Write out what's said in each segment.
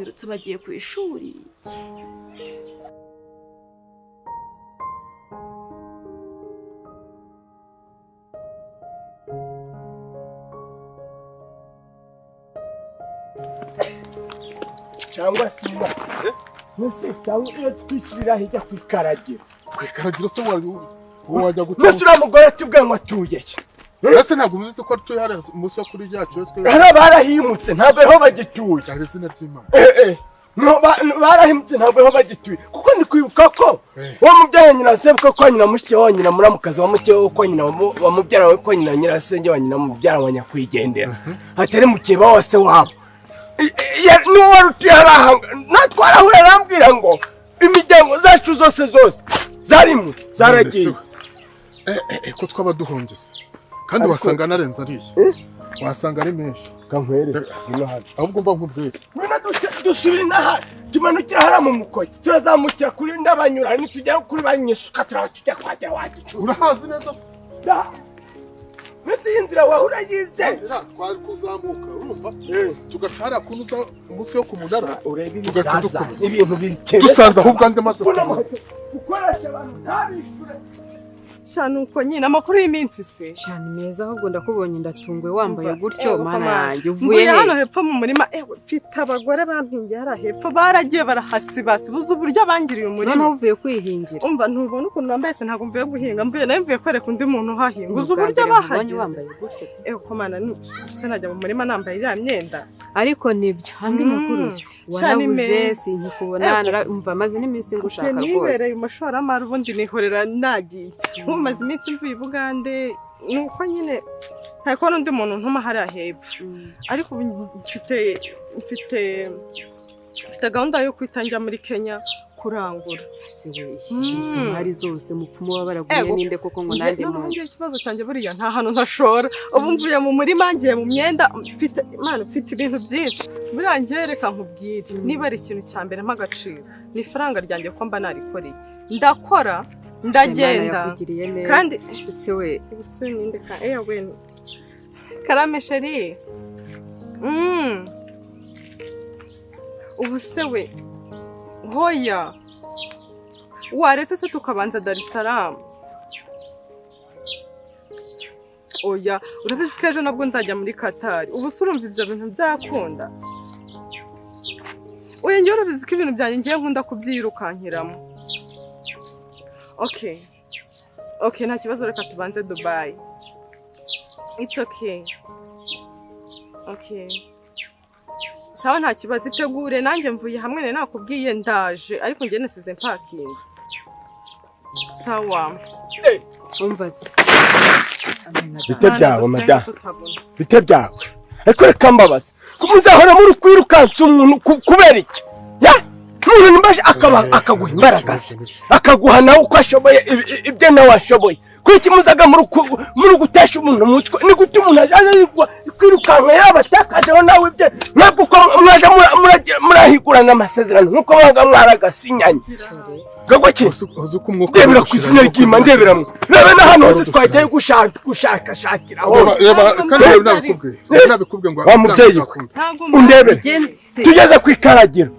birutse bagiye ku ishuri. cyangwa simba nese cyangwa twikirira hijya kwikaragira se wajya gutuma nese uramugore tubwe ngo atuye ese ntabwo muzi ko atuye hari umunsi wo kuri ryacu hari barahimutse ntabwo ho bagituye cyane izina ry'Imana no barahimutse ntabwo ho bagituye kuko ndi kwibuka ko wo mubyara nyina sebwe ko nyina mushye wa nyina muramukazi wa muke ko nyina wa mubyara we ko nyina nyirasenge wa nyina mubyara wa nyakwigendera hatari mukeba wose wabo n'uwari utuye harahanga natwarahura arambwira ngo imiryango zacu zose zarimutse zaragiye ko twaba duhongeze kandi wasanga narenze ariye wasanga ari menshi kankwereke ahubwo mba nkubwire dusubira inaha tumanukira hara mu mukoki turazamukira kuri ndabanyura nitujya kuri banyisuka tujya kwajya wagicu urahazi neza Nese inzira wahura yize twari kuzamuka urumva tugacara kunuza umunsi yo kumunara tugacuduka ibintu bikeye dusanze ahubwo ande maze ukoresha abantu ntabishure cyane uko nyine amakuru y'iminsi se cyane meza ahubwo ndakubonye ndatungwe wambaye gutyo mana yanjye uvuye hano hepfo mu murima mfite abagore bampingiye hara hepfo baragiye barahasibasi buze uburyo bangiriye umurima noneho uvuye kwihingira umva ntubona ukuntu nambaye se ntabwo mvuye guhinga mvuye nayo mvuye kwereka undi muntu uhahinga uze uburyo bahageze wambaye gutyo ko mana se najya mu murima nambaye iriya myenda ariko nibyo handi makuru se warabuze sinkikubona umva maze n'iminsi ngushaka rwose nibereye umushoramari ubundi nihorera nagiye maze iminsi mvuye Bugande nuko nyine ntako n'undi muntu ntuma hari ahepfo ariko mfite gahunda yo kwitangira muri Kenya kurangura izo hari zose mupfumu babaraguye ninde koko ngo nande mu ikibazo cyanjye buriya nta hantu ntashora ubu mvuye mu murima ngiye mu myenda mfite ibintu byinshi buriya reka nkubwire niba ari ikintu cya mbere mp'agaciro ni ifaranga ryanjye ko mba narikoreye ndakora ndagenda kandi se we ubusuni ndeka we karame sheri ubu se we hoya waretse se tukabanza Dar es Salaam oya urabizi ko ejo nabwo nzajya muri Qatar ubu se urumva ibyo bintu byakunda oya njye urabizi ko ibintu byanjye ngiye nkunda kubyirukankiramo okay nta kibazo reka tubanze Dubai it's okay sawa nta kibazo itegure nanjye mvuye hamwe nakubwiye ndaje ariko njye nasize mpakinze sawa umva se bite byawe mada bite byawe ariko reka mbabaza kumuzahora muri kwirukansa umuntu kubera iki umuntu nimbaje akaguha imbaraga akaguha nawe uko ashoboye ibyo nawe ashoboye kuki muzaga muri gutesha umuntu mutwe ni gute umuntu aje kwirukanka yabatakajeho nawe ibyo ntabwo ko mwaje murahigurana amasezerano nkuko baga mwaragasinyanye gagwaki ndebera ku izina ry'Imana ndeberamwe rebe na hano hose twagiye gushakashakira hose kandi nabikubwiye ngo wamubyeyi undebere tugeze kwikaragira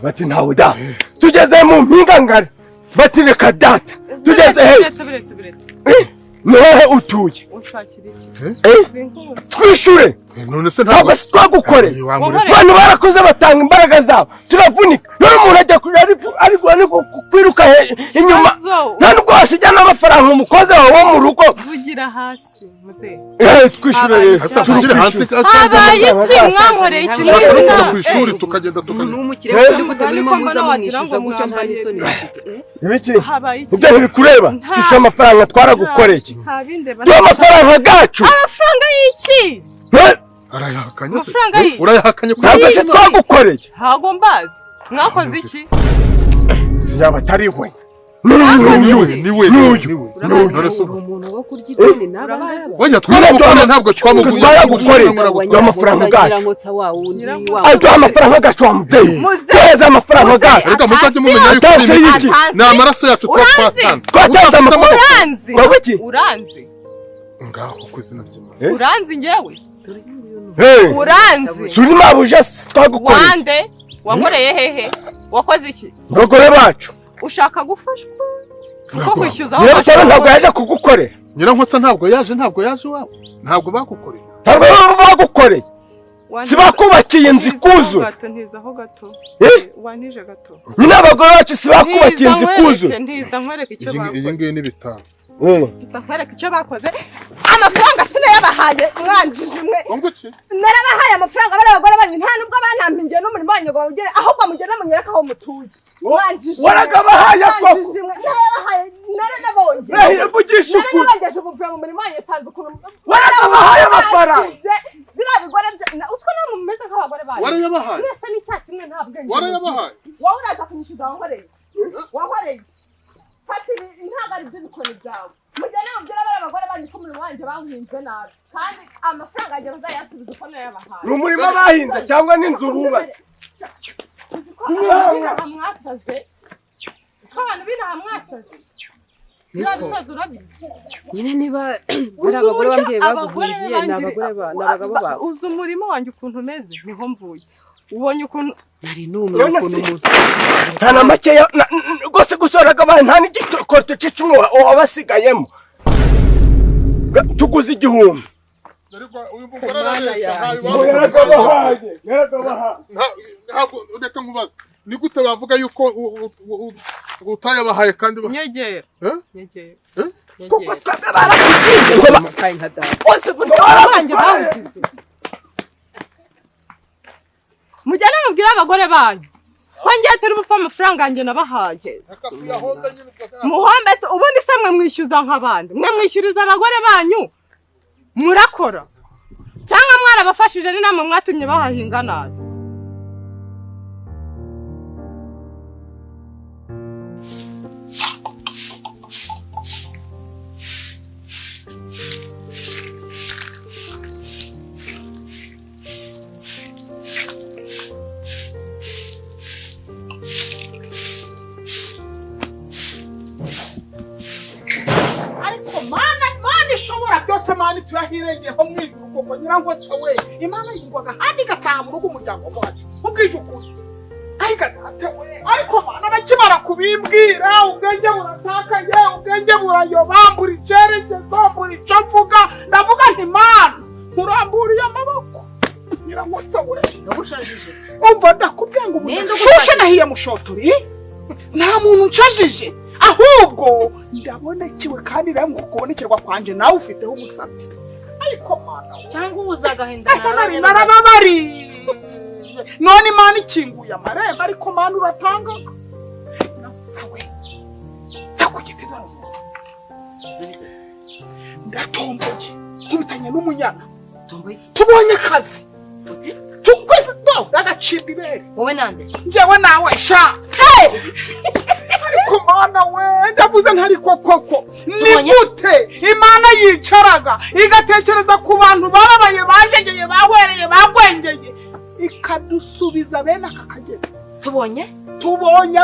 bati ntawe da tugeze mu mpingangare bati reka data tugeze he Noneho utuye twishure none se ntabwo twagukore abantu barakoze batanga imbaraga zabo turavunika none umuntu ajya ari kwiruka inyuma nta nubwo wasijyana amafaranga umukozi wawe wo mu rugo vugira hasi muze twishure rero tugire hasi abaye iki mwankoreye iki ku ishuri tukagenda n'umukire kandi gute burimo muza mwishyuza gutyo nta n'isoni ibiki ibyo ntibikureba twishe amafaranga twaragukoreye duha amafaranga gacu amafaranga y'iki arayahakanye se urayahakanye ntabwo se twagukoreye ntabwo mbazi mwakoze iki siyaba atari we niwe none se umuntu wo kurya ideni n'abandi wajya twamugukora ntabwo twaragukoreye duha amafaranga gacu duha amafaranga gacu wa mubyeyi duheze amafaranga gacu reka muzajye mumenya yuko ni amaraso yacu twatanze amafaranga uranze ngaho ku izina ry'Imana uranze njyewe uranze suri mabuje twagukoreye wande wankoreye hehe wakoze iki abagore bacu ushaka gufashwa kuko kwishyuza nyirabutare ntabwo yaje kugukorera nyirankotsa ntabwo yaje iwawe ntabwo bagukoreye ntabwo bagukoreye sibakubakiye inzu ikuzura ntizaho gato wanije gato nyine abagore bacu sibakubakiye inzu ikuzura ntiza nkwereka icyo bakoze iyi ngiyi ni bitanu nkwereka icyo bakoze amafaranga sinayabahaye mwanjije imwe unguki narabahaye amafaranga bari abagore banyu nta nubwo bantampingiye n'umurimo wanyu ngo bawugere ahubwo mugere munyereka aho mutuye waragabahaye koko narabahaye naranabonye vugisha ukuri narabageje ubuvuye mu murimo wanyu tanze ukuntu waragabahaye amafaranga biriya bigore utwo namwe mumeze nk'abagore banyu warayabahaye mwese ni cya kimwe nta bwenge warayabahaye wowe uraza kunyishyuza wankoreye fata ntabwo ari byo bikoni byawe mujyane mubwira bari abagore banyu ko umurimo wanjye bawuhinze nabi kandi amafaranga yanjye bazayasubiza uko nayabahaye ni umurimo bahinze cyangwa n'inzu bubatse mwasaze ko abantu binaha mwasaze urabisaze urabizi nyine niba bari abagore bambwiye baguhiye ni abagabo bawe uzi umurimo wanjye ukuntu umeze niho mvuye ubonye ukuntu nari numiwe ukuntu umuntu nta na makeya rwose gusoraga abantu nta n'igikoto cy'icumi wabasigayemo tuguze 1000 uyu mugore arabeshya ntabwo reka nkubaze ni gute bavuga yuko utayabahaye kandi nyegera kuko twebwe barakubwiye ngo bakaye nka data bose buryo banjye bawugize mujyane mubwire abagore banyu kongera turi bupfa amafaranga yanjye nabahaye muhombe se ubundi se mwe mwishyuza nk'abandi mwe mwishyuriza abagore banyu murakora cyangwa mwarabafashije ni namwe mwatumye bahahinga nabi byose mani tuyahirengeye ho mwijuru koko nyirankotsa we imana yingwaga handi gataha mu rugo umuryango wacu ubwije ukuri ariko mana bakimara kubimbwira ubwenge buratakaye ubwenge burayoba mbura icyerekezo mbura icyo mvuga ndavuga nti mana nkuramburiye amaboko nyirankotsa we ndagushajije umva ndakubwiye ngo shushe nahiye mushotori nta muntu nshajije ahubwo ndabonekewe kandi namwe kubonekerwa kwanje nawe ufiteho umusatsi ariko mana cyangwa uzagahinda narababari none imana ikinguye amarembo ariko mana uratangaga nawe ndakugite ndatomboye nkubitanye n'umunyana tubonye akazi tukwese agacimba ibere wowe nande njyewe nawe sha ariko mana we ndavuze ntari koko ni gute imana yicaraga igatekereza ku bantu bababaye bajegeye bahwereye bagwengeye ikadusubiza bene aka kagera tubonye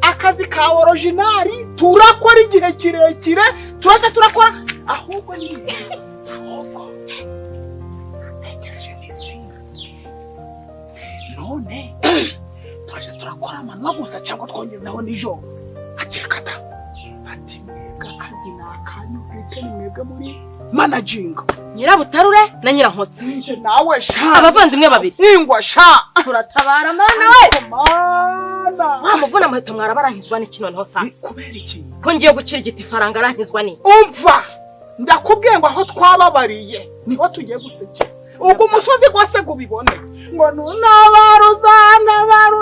akazi ka originali turakora igihe kirekire turaje turakora ahubwo ni ahubwo tekereje n'isi none turaje turakora amanywa gusa cyangwa twongezeho nijoro atekata ati mwebwe akazi ni akanyu bwite ni mwebwe muri managing nyirabutarure na nyirankotsi nje nawe sha abavandimwe babiri ingwa sha turatabara mana we mana wa muvuna muheto mwarabarangizwa n'iki noneho sasa kubera iki ko ngiye gucirigita ifaranga arangizwa n'iki umva ndakubwiye ngo aho twababariye niho tugiye gusekera ubwo umusozi gwase gubibone ngo nunabaru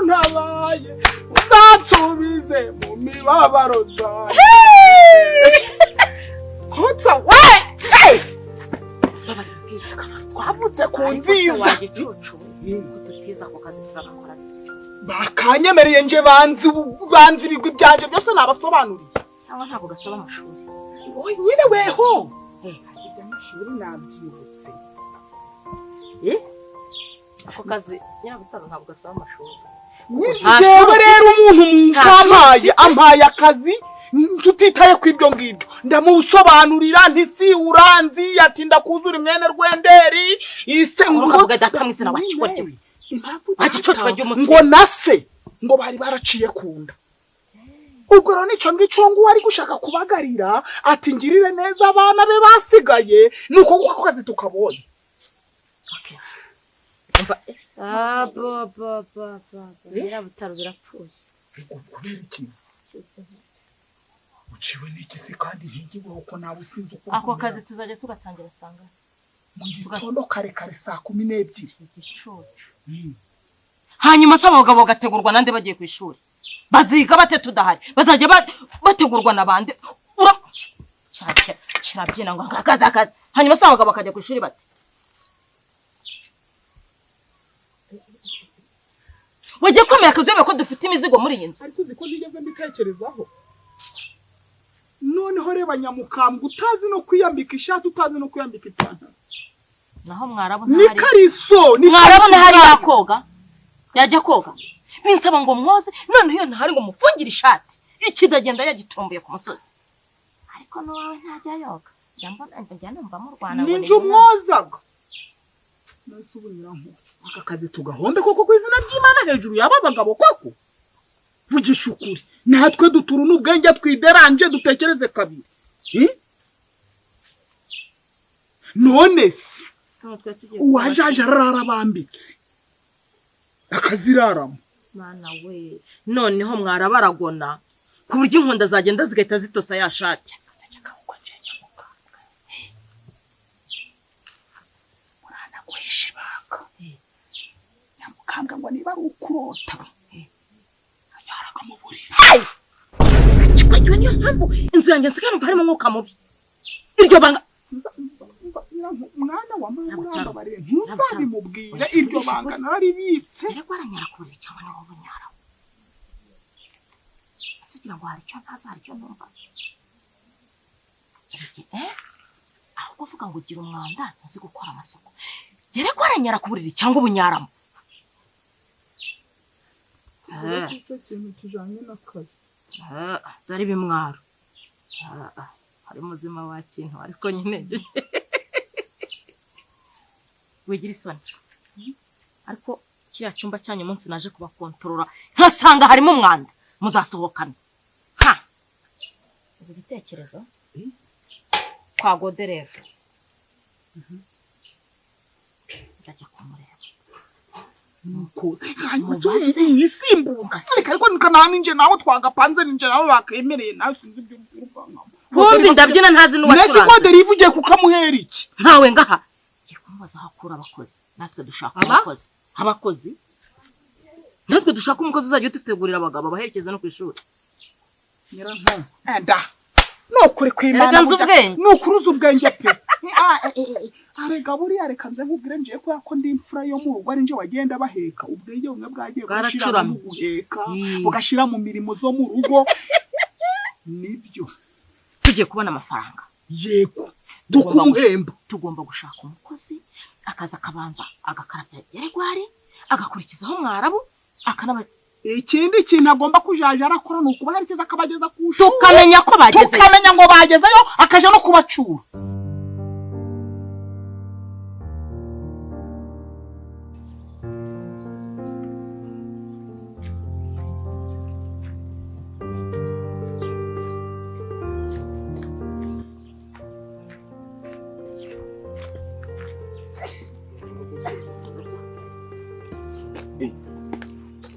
ntabaye uzansubize mu mibabaro zawe kotsa we twavutse ku nziza bakanyemereye nje banzi ibigwi byanje byose nabasobanuriye cyangwa ntabwo gasaba amashuri nyine weho ibyo amashuri nabyibutse ako kazi nyirabutaro ntabwo gasaba amashuri njyewe rero umuntu ampaye akazi tutitaye ku ibyo ngibyo ndamusobanurira ntisi uranzi ati ndakuzura imwene rwenderi ise ngo data mwise na wakikorye impamvu ngo ngo nase ngo bari baraciye kunda ubwo rero nico ngicyo ngo wari gushaka kubagarira ati ngirire neza abana be basigaye nuko kuko kazi tukabonye. Okay. Bira butaro birapfuye. Kubera iki? Uciwe n'iki se kandi ntigiwe uko nawe usinze uko. Ako kazi tuzajya tugatangira sanga. Mu gitondo kare 12:00. Igicucu. Hanyuma se abagabo gategurwa nande bagiye ku ishuri. Baziga bate tudahari. Bazajya bategurwa nabande. Kirabyina ngo akaza. Hanyuma se abagabo bakajya ku ishuri bate. Wajye kwemera kuzebe ko dufite imizigo muri iyi nzu. Ariko uziko nigeze mbitekerezaho. Noneho reba Nyamukambwe utazi no kwiyambika ishati utazi no kwiyambika ipantaro. Naho mwarabona hari. Ni kariso, ni mwarabona hari yakoga. Yajya koga. Binsaba ngo mwoze none iyo ntari ngo mufungire ishati. Ikidagenda yagitombuye ku musozi. Ariko no wawe ntajya yoga. Yambona njya numva mu Rwanda ngo ninje umwozaga. Nase ubunyira nko. Aka kazi tugahonda koko kwizina ry'Imana hejuru y'abagabo koko. Vugisha ukuri. Natwe duturu n'ubwenge twideranje dutekereze kabiri. None se uwajaje ararabambitse. Akaziraramo. Mana we. Noneho mwarabaragona. Ku buryo inkunda zagenda zigahita zitosa ya shati. Nyamukambwe ngo niba ari ukurota. Yaraga mu burisi. Kibagiwe niyo mpamvu inzu yanjye nsigaye numva harimo umwuka mubi. Iryo banga mwana wa mama bare ntuzabimubwira iryo banga naribitse. Rego aranyarakurira cyangwa nawo bunyara. Asugira ngo hari cyo ntazari cyo numva. Aho kuvuga ngo ugira umwanda ntazi gukora amasuku. Rego aranyarakurira cyangwa ubunyaramo. Icyo kintu kijanye n'akazi. Dore bimwaro. Hari muzima wa kintu ariko nyine. Wigira isoni. Ariko kiriya cyumba cyanyu munsi naje kubakontorora nkasanga harimo umwanda muzasohokana. Uzi igitekerezo? Kwa Godereve. Ndajya kumureba. Nuko hanyuma isimbuza ariko nikanani nje nawe twagapanze ninje nawe bakemereye nawe sinzi ibyo uruvanga bombi ndabyina ntazi n'uwacuranze nese Goderi ivugiye kukamuhera iki ntawe ngaha giye kumubaza hakura abakozi natwe dushaka abakozi natwe dushaka umukozi uzajya ututegurira abagabo baherekeza no ku ishuri nyiranka enda nokuri kwimana nukuruza ubwenge pe arega buri arekanze nkubwire nje ko ndi imfura yo mu rugo ari nje wagenda baheka ubwenge bumwe bwagiye gushira mu guheka bugashira mu mirimo zo mu rugo nibyo tugiye kubona amafaranga yego dukumuhemba tugomba gushaka umukozi akaza kabanza agakarabya Geregwari agakurikizaho mwarabu akanaba ikindi kintu agomba kujaja arakora nuko baherekeza akabageza ku tukamenya ko bageze tukamenya ngo bagezeyo akaje no kubacura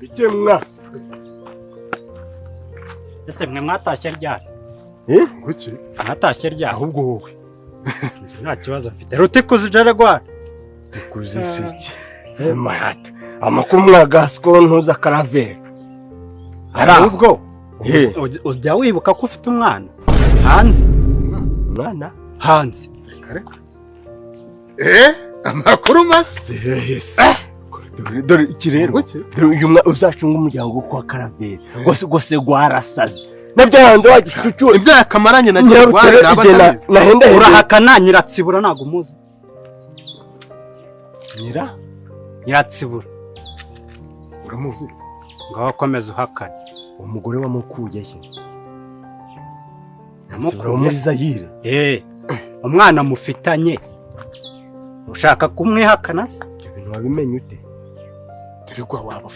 Bitemwa. Ese mwe mwatashye ryari? Kuki? Mwatashye ryari? Ahubwo wowe. Nta kibazo mfite. Rutikuzi Geregwari. Tikuzi siki. Mahata. Amakuru mwagasko ntuza karavera. Ahubwo ujya wibuka ko ufite umwana hanze. Umwana hanze. Reka. Amakuru mase. Yes. Dore iki rero uyu uzacunga umuryango kwa karavera gose gwarasaze nabyo hanze wagicucu ibyo akamaranye na Geregwari nabatabizi nahenda urahakana Nyiratsibura nago umuzi Nyiratsibura uramuzi ngaho komeza uhakana umugore wamukuye he Nyiratsibura muri Zaire umwana mufitanye ushaka kumwihakana se ibintu wabimenye ute Geregwa waba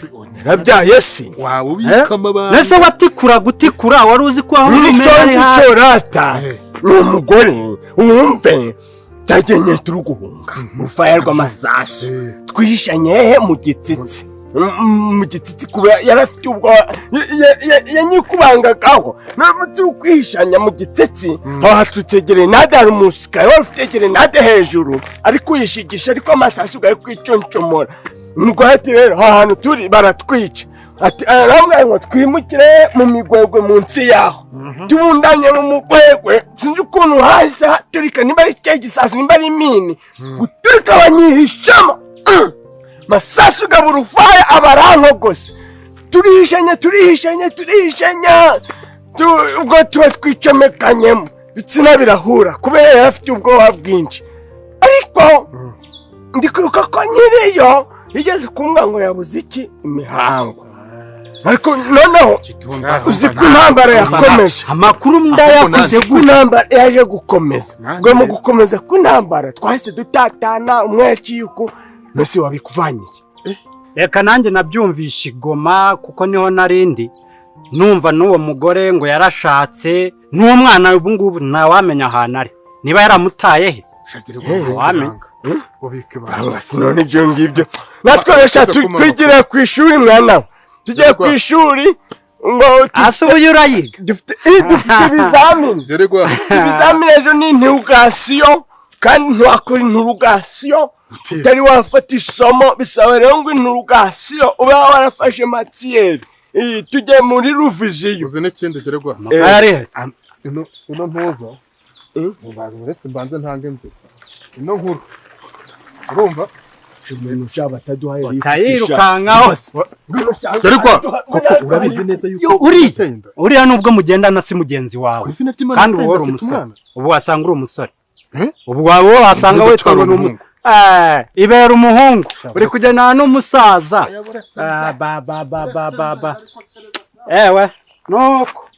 nabyaye si waba ubika amabanga nese watikura gutikura wari uzi ko aho nicyo nicyo rata ni umugore wumve cyagenye turi guhunga urufaya rw'amasasu twihishanye he mu gitsitsi kuba yarafite ubwo yanyikubangagaho turi kwihishanya mu gitsitsi aho hatutse gerenade hari umusikaye wari ufite gerenade hejuru ari kuyishigisha ariko amasasu gari kwiconcomora umugore ati rero ahantu turi baratwica ati aramwe ngo twimukire mu migwegwe munsi yaho tubundanye mu mugwegwe sinzi ukuntu hahise haturika nimba ari cya gisasu nimba ari mini guturika banyihishamo masasu gaburufaya abarankogose turihishanya ubwo tuba twicomekanyemo bitsina birahura kubera yarafite ubwoba bwinshi ariko ndikwiruka ko nyiriyo igeze kumbwa ngo yabuze iki imihango ariko noneho uzi ko intambara yakomeje amakuru ndayavuze ko intambara yaje gukomeza ngo mu gukomeza ko intambara twahise dutatana umweci yuko nose wabikuvanyiye reka nanjye nabyumvisha igoma kuko niho narindi numva n'uwo mugore ngo yarashatse n'uwo mwana ubu ngubu ntawamenya ahantu ari niba yaramutaye he wamenya ubike banga sinone ibyo ngibyo natwe resha twigire ku ishuri mwana tugiye ku ishuri ngo asubuye urayiga dufite ibizamini ibizamini ejo ni interrogation kandi ntiwakora interrogation utari wafata isomo bisaba rero ngo interrogation uba warafashe matière tujye muri revision uzi n'ikindi geregwa ari ino ntuza uretse mbanze ntange nzi ino nkuru urumva umuntu ushaka bataduhaye kayirukankaho geregwa koko urabizi neza yuko uriya nubwo mugendana si mugenzi wawe kandi ubu wari umusore ubu wasanga uri umusore ubu wowe wasanga witwa ngo n'umuntu ibera umuhungu uri kujyana n'umusaza ewe nuko